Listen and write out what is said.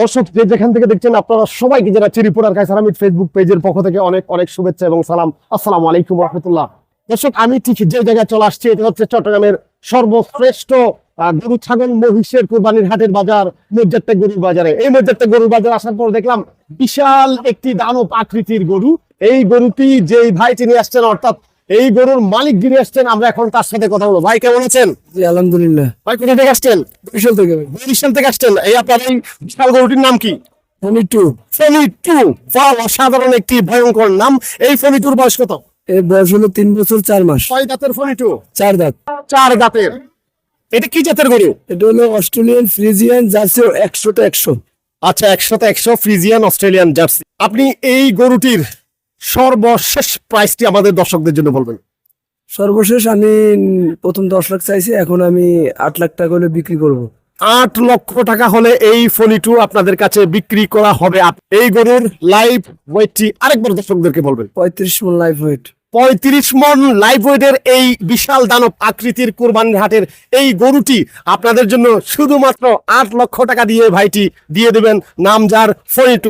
দর্শক যে যেখান থেকে দেখছেন আপনারা সবাইকে যারা রিপোর্টার কায়সার আহমেদ ফেসবুক পেজের পক্ষ থেকে অনেক অনেক শুভেচ্ছা এবং সালাম। আসসালামু আলাইকুম রাহমাতুল্লাহ। দর্শক আমি ঠিক যে জায়গায় চলে আসছি এটা হচ্ছে চট্টগ্রামের সর্বশ্রেষ্ঠ গরু ছাগল মহিষের কুরবানির হাটের বাজার মজ্জারটা গরুর বাজারে। এই মজ্জারটা গরুর বাজার আসার পর দেখলাম বিশাল একটি দানব আকৃতির গরু। এই গরুটি যেই ভাই তিনি আসছেন অর্থাৎ এই গরুর মালিক যিনি আসছেন আমরা এখন তার সাথে কথা বলবো। ভাই কেমন আছেন? জি আলহামদুলিল্লাহ। ভাই কোথা থেকে আসছেন? বরিশাল থেকে ভাই। বরিশাল থেকে আসছেন। এই আপনার এই বিশাল গরুটির নাম কি? ফোনি টু। ফোনি টু। অসাধারণ একটি ভয়ঙ্কর নাম। এই ফোনি টুর বয়স কত? এর বয়স হলো 3 বছর 4 মাস। কয় দাঁতের ফোনি টু? 4 দাঁত। 4 দাঁতের। এটা কি জাতের গরু? এটা হলো অস্ট্রেলিয়ান ফ্রিজিয়ান জার্সি 100টা 100। আচ্ছা 100-100 ফ্রিজিয়ান অস্ট্রেলিয়ান জার্সি। আপনি এই গরুটির সর্বশেষ প্রাইসটি আমাদের দর্শকদের জন্য বলবেন। সর্বশেষ আমি প্রথম 10 লাখ চাইছি, এখন আমি 8 লাখ টাকা হলে বিক্রি করব। 8 লক্ষ টাকা হলে এই ফোনি টু আপনাদের কাছে বিক্রি করা হবে। এই গরুর লাইভ ওয়েটটি আরেকবার দর্শকদেরকে বলবেন। 35 মণ লাইফ ওয়েট। 35 মণ লাইভ ওয়েটের এই বিশাল দানব আকৃতির কুরবানির হাটের এই গরুটি আপনাদের জন্য শুধুমাত্র 8 লক্ষ টাকা দিয়ে ভাইটি দিয়ে দেবেন নামজার ফোনি টু।